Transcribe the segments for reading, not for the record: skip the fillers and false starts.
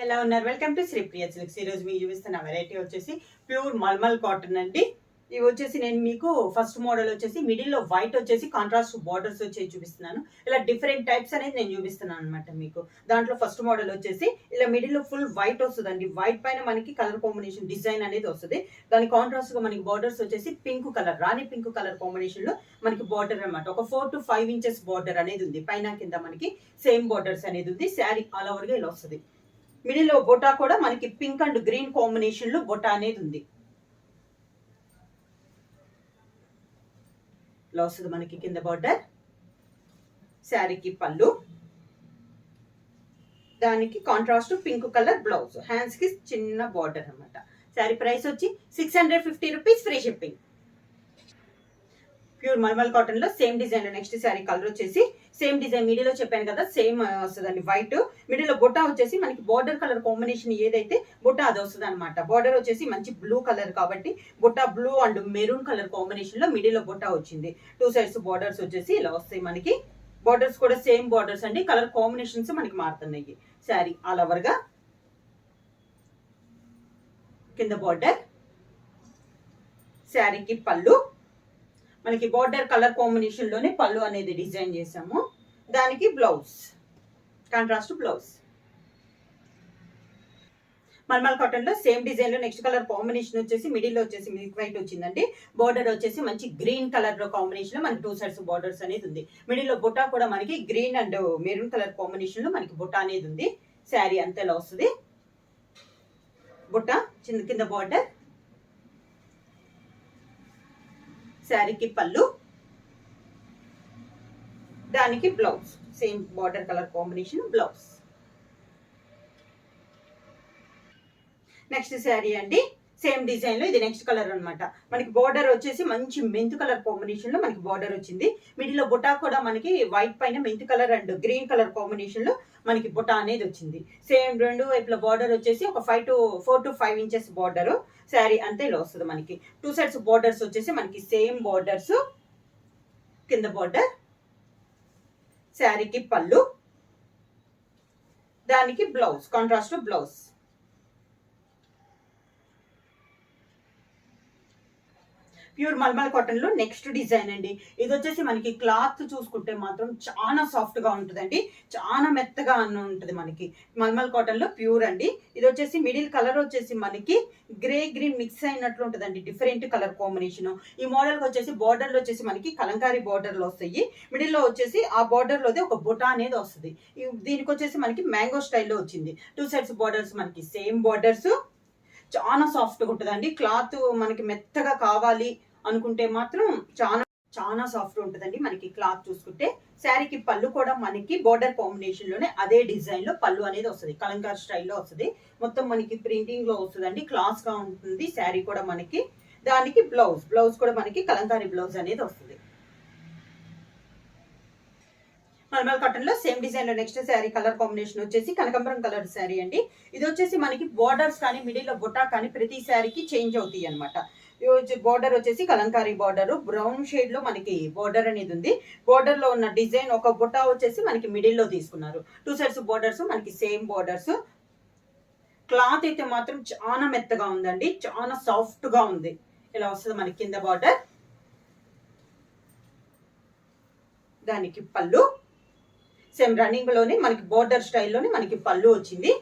ఎలా ఉన్నారు? Welcome to Sripriya silks. ఈ రోజు మీకు చూపిస్తున్న వెరైటీ వచ్చేసి ప్యూర్ మల్మల్ కాటన్ అండి. ఇవి వచ్చేసి నేను మీకు ఫస్ట్ మోడల్ వచ్చేసి మిడిల్ లో వైట్ వచ్చేసి కాంట్రాస్ట్ బార్డర్స్ వచ్చేసి చూపిస్తున్నాను. ఇలా డిఫరెంట్ టైప్స్ అనేది నేను చూపిస్తున్నాను అనమాట మీకు. దాంట్లో ఫస్ట్ మోడల్ వచ్చేసి ఇలా మిడిల్ లో ఫుల్ వైట్ వస్తుందండి. వైట్ పైన మనకి కలర్ కాంబినేషన్ డిజైన్ అనేది వస్తుంది. దాని కాంట్రాస్ట్ గా మనకి బార్డర్స్ వచ్చేసి పింక్ కలర్, రాణి పింక్ కలర్ కాంబినేషన్ లో మనకి బార్డర్ అనమాట. ఒక 4 to 5 inches బార్డర్ అనేది ఉంది. పైన కింద మనకి సేమ్ బార్డర్స్ అనేది ఉంది. శారీ ఆల్ ఓవర్ గా ఇలా వస్తుంది. మిడిల్ లో బొటా కూడా మనకి పింక్ అండ్ గ్రీన్ కాంబినేషన్ లో బొటా అనేది ఉంది. ఇలా వస్తుంది మనకి కింద బార్డర్. శారీకి పళ్ళు, దానికి contrast pink colour blouse, hands కి చిన్న బార్డర్ అనమాట. శారీ ప్రైస్ వచ్చి 650 rupees, free shipping. Pure mulmul cotton లో same design. Next sari colour వచ్చేసి సేమ్ డిజైన్, మిడిల్ లో చెప్పాను కదా సేమ్ వస్తుందండి. వైట్ మిడిల్ లో బొట్టా వచ్చేసి మనకి బార్డర్ కలర్ కాంబినేషన్ ఏదైతే బొట్టా అది వస్తుంది అనమాట. బార్డర్ వచ్చేసి మంచి బ్లూ కలర్ కాబట్టి Botta blue and maroon colour combination లో మిడిల్ లో బొట్టా వచ్చింది. 2 sides బార్డర్స్ వచ్చేసి ఇలా వస్తాయి మనకి. బార్డర్స్ కూడా సేమ్ బార్డర్స్ అండి, కలర్ కాంబినేషన్స్ మనకి మారుతున్నాయి. శారీ ఆల్ ఓవర్ గా కింద బార్డర్, శారీకి పళ్ళు, మనకి బార్డర్ కలర్ కాంబినేషన్ లోనే పళ్ళు అనేది డిజైన్ చేసాము. దానికి blouse, contrast blouse. Mulmul cotton లో సేమ్ డిజైన్ లో నెక్స్ట్ కలర్ కాంబినేషన్ వచ్చేసి మిడిల్ లో వచ్చేసి మిల్క్ వైట్ వచ్చిందండి. బార్డర్ వచ్చేసి మంచి గ్రీన్ కలర్ లో కాంబినేషన్ లో మనకి 2 sides బార్డర్స్ అనేది ఉంది. మిడిల్ లో బుట్టా కూడా మనకి green and maroon colour combination లో మనకి బుట్టా అనేది ఉంది. శారీ అంతేలా వస్తుంది. బుట్టా కింద బార్డర్, శారీకి పళ్ళు, దానికి blouse same border colour combination blouse. Next sari అండి సేమ్ డిజైన్ లో ఇది నెక్స్ట్ కలర్ అనమాట. మనకి బార్డర్ వచ్చేసి మంచి మెంత్ కలర్ కాంబినేషన్ లో మనకి బార్డర్ వచ్చింది. మిడిల్ లో బుటా కూడా మనకి వైట్ పైన mint colour and green colour combination లో మనకి బుటా అనేది వచ్చింది. సేమ్ రెండు వైపుల బార్డర్ వచ్చేసి ఒక 4 to 5 inches బార్డర్. శారీ అంతే ఇలా వస్తుంది మనకి. 2 sides బార్డర్స్ వచ్చేసి మనకి సేమ్ బార్డర్స్. కింద బార్డర్, శారీకి పళ్ళు, దానికి blouse, contrast blouse. Pure mulmul cotton లో నెక్స్ట్ డిజైన్ అండి. ఇది వచ్చేసి మనకి క్లాత్ చూసుకుంటే మాత్రం చాలా సాఫ్ట్ గా ఉంటుందండి, చాలా మెత్తగా ఉంటుంది మనకి. మల్మల్ కాటన్ లో ప్యూర్ అండి. ఇది వచ్చేసి మిడిల్ కలర్ వచ్చేసి మనకి గ్రే గ్రీన్ మిక్స్ అయినట్లు ఉంటుందండి, డిఫరెంట్ కలర్ కాంబినేషన్. ఈ మోడల్ కి వచ్చేసి బార్డర్ లో వచ్చేసి మనకి కలంకారీ బార్డర్ లో వస్తాయి. మిడిల్ లో వచ్చేసి ఆ బార్డర్ లోదే ఒక బుటా అనేది వస్తుంది. దీనికి వచ్చేసి మనకి మ్యాంగో స్టైల్లో వచ్చింది. 2 sides బార్డర్స్ మనకి సేమ్ బార్డర్స్. చాలా సాఫ్ట్గా ఉంటుందండి. క్లాత్ మనకి మెత్తగా కావాలి అనుకుంటే మాత్రం చాలా చాలా సాఫ్ట్ ఉంటుందండి మనకి క్లాత్ చూసుకుంటే. శారీకి పళ్ళు కూడా మనకి బార్డర్ కాంబినేషన్ లోనే అదే డిజైన్ లో పళ్ళు అనేది వస్తుంది. కలంకార్ స్టైల్లో వస్తుంది. మొత్తం మనకి ప్రింటింగ్ లో వస్తుందండి, క్లాస్ గా ఉంటుంది శారీ కూడా మనకి. దానికి బ్లౌజ్ కూడా మనకి కలంకారీ బ్లౌజ్ అనేది వస్తుంది. మల్మల్ కాటన్ లో సేమ్ డిజైన్ లో నెక్స్ట్ శారీ కలర్ కాంబినేషన్ వచ్చేసి కనకాంబరం కలర్ శారీ అండి. ఇది వచ్చేసి మనకి బార్డర్స్ కానీ మిడిల్ లో బుట్టా కానీ ప్రతి శారీకి చేంజ్ అవుతాయి అనమాట. బార్డర్ వచ్చేసి కలంకారీ బార్డర్, బ్రౌన్ షేడ్ లో మనకి బార్డర్ అనేది ఉంది. బార్డర్ లో ఉన్న డిజైన్ ఒక బుట్టా వచ్చేసి మనకి మిడిల్ లో తీసుకున్నారు. 2 sides బార్డర్స్ మనకి సేమ్ బార్డర్స్. క్లాత్ అయితే మాత్రం చాలా మెత్తగా ఉందండి, చాలా సాఫ్ట్ గా ఉంది. ఇలా వస్తుంది మనకి కింద బార్డర్, దానికి పళ్ళు సేమ్ రన్నింగ్ లోనే మనకి బోర్డర్ స్టైల్లోనే మనకి పళ్ళు వచ్చింది.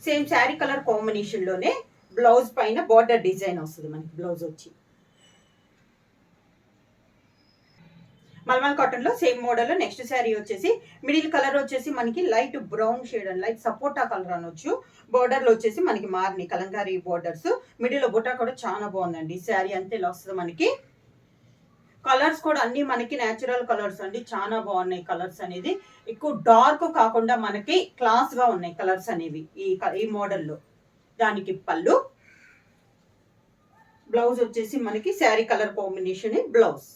సేమ్ శారీ కలర్ కాంబినేషన్ లోనే బ్లౌజ్ పైన బోర్డర్ డిజైన్ వస్తుంది మనకి. బ్లౌజ్ వచ్చి మల్మల్ కాటన్ లో సేమ్ మోడల్ లో నెక్స్ట్ శారీ వచ్చేసి మిడిల్ కలర్ వచ్చేసి మనకి light brown shade and light sapota colour అనొచ్చు. బోర్డర్ లో వచ్చేసి మనకి మార్ని కలంకారీ బోర్డర్స్. మిడిల్ లో బుట్టా కూడా చాలా బాగుందండి. శారీ అంతే ఇలా వస్తుంది మనకి. కలర్స్ కూడా అన్ని మనకి నేచురల్ కలర్స్ అండి, చాలా బాగున్నాయి కలర్స్ అనేది. ఎక్కువ డార్క్ కాకుండా మనకి క్లాస్ గా ఉన్నాయి కలర్స్ అనేవి ఈ మోడల్లో. దానికి పళ్ళు, బ్లౌజ్ వచ్చేసి మనకి sari colour combination blouse.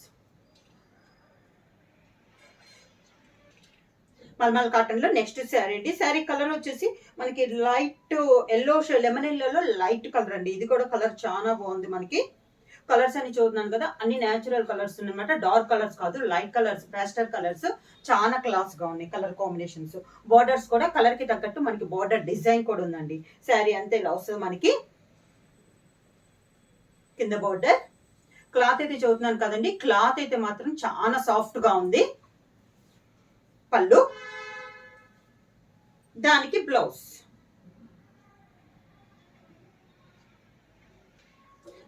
Mulmul cotton లో నెక్స్ట్ శారీ అండి. శారీ కలర్ వచ్చేసి మనకి లైట్ ఎల్లో, లెమన్ ఎల్లో లో లైట్ కలర్ అండి. ఇది కూడా కలర్ చాలా బాగుంది మనకి. కలర్స్ అని చూస్తున్నాను కదా, అన్ని న్యాచురల్ కలర్స్ అనమాట, డార్క్ కలర్స్ కాదు, లైట్ కలర్స్, పేస్టల్ కలర్స్, చాలా క్లాస్ గా ఉన్నాయి కలర్ కాంబినేషన్స్. బార్డర్స్ కూడా కలర్ కి తగ్గట్టు మనకి బార్డర్ డిజైన్ కూడా ఉందండి. శారీ అంతే ఇలా వస్తుంది మనకి. కింద బార్డర్ క్లాత్ అయితే చూస్తున్నాను కదండి, క్లాత్ అయితే మాత్రం చాలా సాఫ్ట్ గా ఉంది. పళ్ళు, దానికి బ్లౌజ్.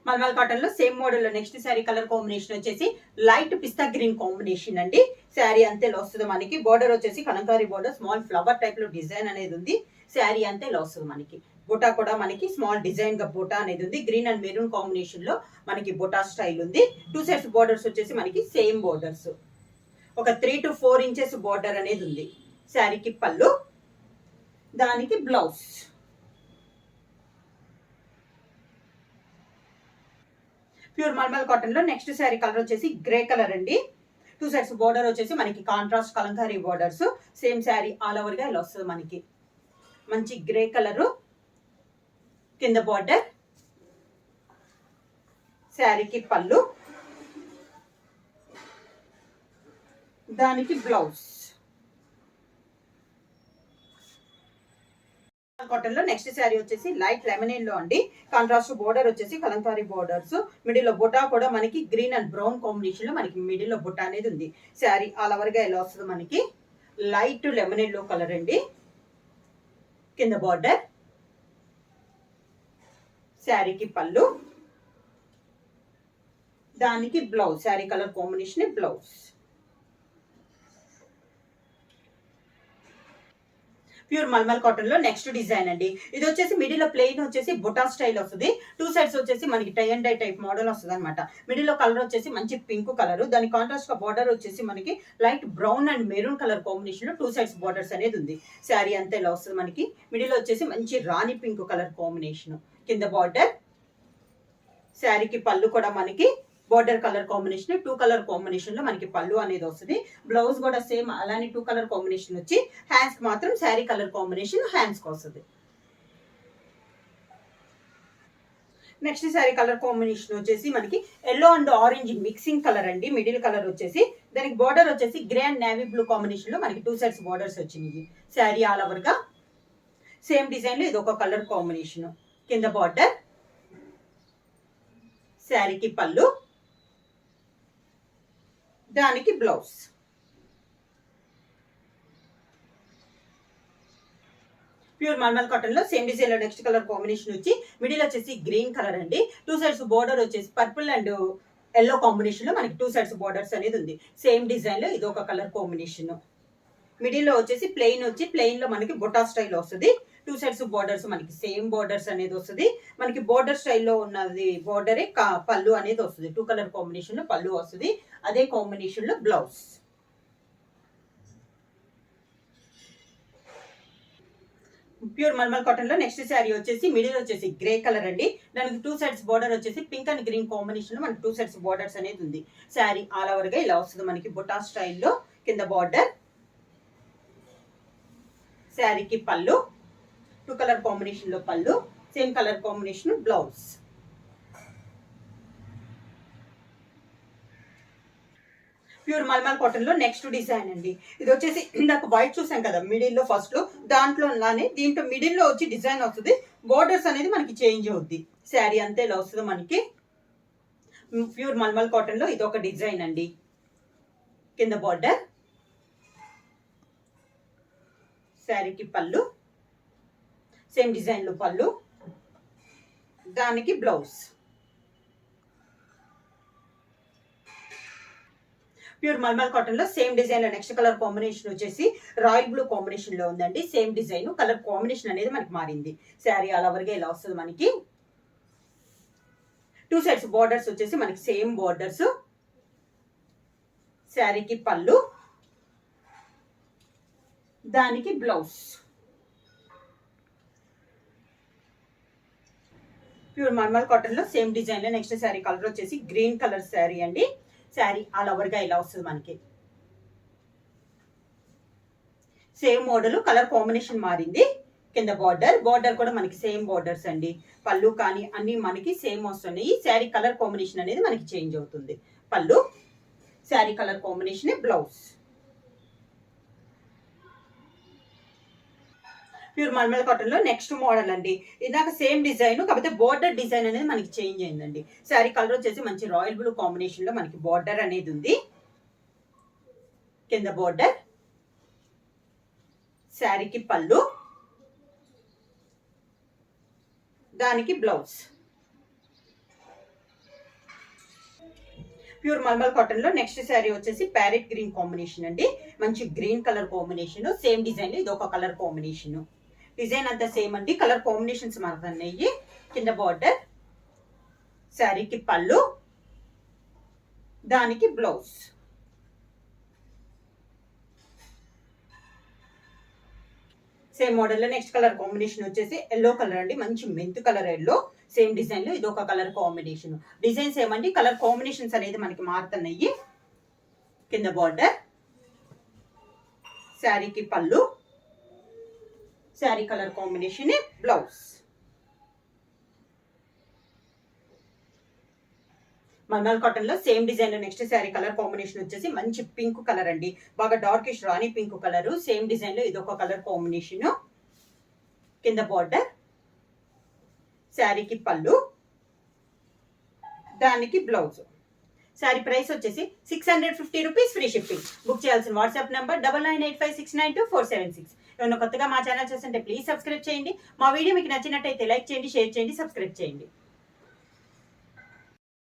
మల్మల్ కాటన్ లో సేమ్ మోడల్ లో నెక్స్ట్ శారీ కలర్ కాంబినేషన్ వచ్చేసి లైట్ పిస్తా గ్రీన్ కాంబినేషన్ అండి. శారీ అంతేలా వస్తుంది మనకి. బోర్డర్ వచ్చేసి Kalamkari border, small flower type లో డిజైన్ అనేది ఉంది. శారీ అంతేలా వస్తుంది మనకి. బుటా కూడా మనకి స్మాల్ డిజైన్ గా బుటా అనేది ఉంది. గ్రీన్ అండ్ మెరూన్ కాంబినేషన్ లో మనకి బుటా స్టైల్ ఉంది. 2 సైడ్స్ బోర్డర్స్ వచ్చేసి మనకి సేమ్ బోర్డర్స్, ఒక 3 to 4 ఇంచెస్ బోర్డర్ అనేది ఉంది. శారీకి పళ్ళు, దానికి బ్లౌజ్. ప్యూర్ మల్మల్ కాటన్ లో నెక్స్ట్ శారీ కలర్ వచ్చేసి గ్రే కలర్ అండి. 2 సైడ్స్ బోర్డర్ వచ్చేసి మనకి contrast Kalamkari borders. Same sari all over గా ఇలా వస్తుంది మనకి. మంచి గ్రే కలరు. కింద బార్డర్, శారీకి పళ్ళు, దానికి బ్లౌజ్. కాటన్ లో నెక్స్ట్ శారీ వచ్చేసి లైట్ లెమనైన్ లో అండి. కాంట్రాస్ట్ బోర్డర్ వచ్చేసి కలంకారీ బోర్డర్స్. మిడిల్ లో బుటా కూడా మనకి గ్రీన్ అండ్ బ్రౌన్ కాంబినేషన్ లో మనకి మిడిల్ లో బుటా అనేది ఉంది. శారీ ఆల్ ఓవర్ గా ఎలా వస్తుంది మనకి. లైట్ లెమనైన్ లో కలర్ అండి. కింద బార్డర్, శారీకి పళ్ళు, దానికి blouse. Sari colour combination blouse. Pure mulmul cotton లో నెక్స్ట్ డిజైన్ అండి. ఇది వచ్చేసి మిడిల్ లో ప్లెయిన్ వచ్చేసి బుటా స్టైల్ వస్తుంది. 2 సైడ్స్ వచ్చేసి మనకి tie and dye type model వస్తుంది అనమాట. మిడిల్ లో కలర్ వచ్చేసి మంచి పింక్ కలర్, దాని కాంట్రాస్ట్ గా బార్డర్ వచ్చేసి మనకి light brown and maroon colour combination లో 2 సైడ్స్ బార్డర్స్ అనేది ఉంది. శారీ అంతా ఇలా వస్తుంది మనకి. మిడిల్ లో వచ్చేసి మంచి రాణి పింక్ కలర్ కాంబినేషన్. కింద బార్డర్, శారీకి పళ్ళు కూడా మనకి border colour combination, 2 colour combination లో మనకి పళ్ళు అనేది వస్తుంది. బ్లౌజ్ కూడా సేమ్ అలానే 2 కలర్ కాంబినేషన్ వచ్చి హ్యాండ్స్ కి మాత్రం శారీ కలర్ కాంబినేషన్ హ్యాండ్స్ కి వస్తుంది. నెక్స్ట్ శారీ కలర్ కాంబినేషన్ వచ్చేసి మనకి yellow and orange mixing colour అండి. మిడిల్ కలర్ వచ్చేసి దానికి బార్డర్ వచ్చేసి grey and navy blue combination లో మనకి 2 సైడ్స్ బార్డర్స్ వచ్చినాయి. శారీ ఆల్ ఓవర్ గా సేమ్ డిజైన్ లో ఇది ఒక కలర్ కాంబినేషన్. కింద బార్డర్, శారీకి పళ్ళు, దానికి బ్లౌజ్. ప్యూర్ మల్మల్ కాటన్ లో సేమ్ డిజైన్ లో నెక్స్ట్ కలర్ కాంబినేషన్ వచ్చి మిడిల్ వచ్చేసి గ్రీన్ కలర్ అండి. 2 సైడ్స్ బోర్డర్ వచ్చేసి పర్పుల్ అండ్ ఎల్లో కాంబినేషన్ లో మనకి 2 సైడ్స్ బోర్డర్స్ అనేది ఉంది. సేమ్ డిజైన్ లో ఇది ఒక కలర్ కాంబినేషన్. మిడిల్ లో వచ్చేసి ప్లెయిన్ వచ్చి ప్లెయిన్ లో మనకి బుటా స్టైల్ వస్తుంది. 2 సైడ్స్ బోర్డర్స్ మనకి సేమ్ బోర్డర్స్ అనేది వస్తుంది. మనకి బోర్డర్ స్టైల్లో ఉన్నది బోర్డరే పళ్ళు అనేది వస్తుంది. 2 కలర్ కాంబినేషన్ లో పళ్ళు వస్తుంది. అదే కాంబినేషన్ లో బ్లౌజ్. ప్యూర్ మల్మల్ కాటన్ లో నెక్స్ట్ శారీ వచ్చేసి మిడిల్ వచ్చేసి గ్రే కలర్ అండి. దానికి 2 సైడ్స్ బోర్డర్ వచ్చేసి పింక్ అండ్ గ్రీన్ కాంబినేషన్ లో మనకి 2 సైడ్స్ బోర్డర్స్ అనేది ఉంది. శారీ ఆల్ ఓవర్ గా ఇలా వస్తుంది మనకి బుటా స్టైల్లో. కింద బార్డర్, శారీకి పళ్ళు, 2 కలర్ కాంబినేషన్ లో పళ్ళు, same colour combination blouse. Pure mulmul cotton లో నెక్స్ట్ డిజైన్ అండి. ఇది వచ్చేసి ఇందాక వైట్ చూసాం కదా మిడిల్ లో ఫస్ట్ లో, దాంట్లో దీంట్లో మిడిల్ లో వచ్చి డిజైన్ వస్తుంది. బోర్డర్స్ అనేది మనకి చేంజ్ అవుద్ది. శారీ అంతే ఇలా వస్తుంది మనకి. ప్యూర్ మల్మల్ కాటన్ లో ఇది ఒక డిజైన్ అండి. కింద బార్డర్, శారీకి పళ్ళు, సేమ్ డిజైన్ లో పళ్ళు, దానికి బ్లౌజ్. ప్యూర్ మల్మల్ కాటన్ లో సేమ్ డిజైన్ లో నెక్స్ట్ కలర్ కాంబినేషన్ వచ్చేసి రాయల్ బ్లూ కాంబినేషన్ లో ఉందండి. సేమ్ డిజైన్ కలర్ కాంబినేషన్ అనేది మనకి మారింది. శారీ ఆల్ ఓవర్ గా ఇలా వస్తుంది మనకి. 2 సైడ్స్ బోర్డర్స్ వచ్చేసి మనకి సేమ్ బోర్డర్స్. శారీకి పళ్ళు, దానికి బ్లౌజ్. ప్యూర్ మల్మల్ కాటన్ లో సేమ్ డిజైన్ లో నెక్స్ట్ శారీ కలర్ వచ్చేసి గ్రీన్ కలర్ శారీ అండి. శారీ ఆల్ ఓవర్ గా ఇలా వస్తుంది మనకి. సేమ్ మోడల్ కలర్ కాంబినేషన్ మారింది. కింద బార్డర్ కూడా మనకి సేమ్ బార్డర్స్ అండి. పళ్ళు కానీ అన్ని మనకి సేమ్ వస్తున్నాయి. శారీ కలర్ కాంబినేషన్ అనేది మనకి చేంజ్ అవుతుంది. పళ్ళు, sari colour combination, blouse. Pure mulmul cotton లో నెక్స్ట్ మోడల్ అండి. ఇందాక సేమ్ డిజైన్, కాకపోతే బోర్డర్ డిజైన్ అనేది మనకి చేంజ్ అయిందండి. శారీ కలర్ వచ్చేసి మంచి రాయల్ బ్లూ కాంబినేషన్ లో మనకి బార్డర్ అనేది ఉంది. కింద బార్డర్, శారీకి పళ్ళు, దానికి బ్లౌజ్. ప్యూర్ మల్మల్ కాటన్ లో నెక్స్ట్ శారీ వచ్చేసి ప్యారెట్ గ్రీన్ కాంబినేషన్ అండి. మంచి green colour combination, same design ఇది ఒక కలర్ కాంబినేషన్. డిజైన్ అంతా సేమ్ అండి, కలర్ కాంబినేషన్స్ మారుతున్నాయి. కింద బార్డర్, శారీకి పళ్ళు, దానికి బ్లౌజ్. సేమ్ మోడల్ లో నెక్స్ట్ కలర్ కాంబినేషన్ వచ్చేసి ఎల్లో కలర్ అండి. మంచి మెంతు కలర్ ఎల్లో, సేమ్ డిజైన్ లో ఇది ఒక కలర్ కాంబినేషన్. డిజైన్ సేమ్ అండి, కలర్ కాంబినేషన్స్ అనేది మనకి మారుతున్నాయి. కింద బార్డర్, శారీకి పళ్ళు, sari colour combination, blouse. Mulmul cotton లో సేమ్ డిజైన్ లో నెక్స్ట్ శారీ కలర్ కాంబినేషన్ వచ్చేసి మంచి పింక్ కలర్ అండి. బాగా డార్కిష్ రాణి పింక్ కలర్, సేమ్ డిజైన్ లో ఇది ఒక కలర్ కాంబినేషన్. కింద బార్డర్, శారీకి పళ్ళు, దానికి బ్లౌజ్. శారీ ప్రైస్ వచ్చేసి 650 రూపీస్, ఫ్రీ షిప్పింగ్. బుక్ చేయాల్సిన వాట్సాప్ నంబర్ 9985692476. ఏమైనా కొత్తగా మా ఛానల్ చూస్తుంటే ప్లీజ్ సబ్స్క్రైబ్ చేయండి. మా వీడియో మీకు నచ్చినట్టయితే లైక్ చేయండి, షేర్ చేయండి, సబ్స్క్రైబ్ చేయండి.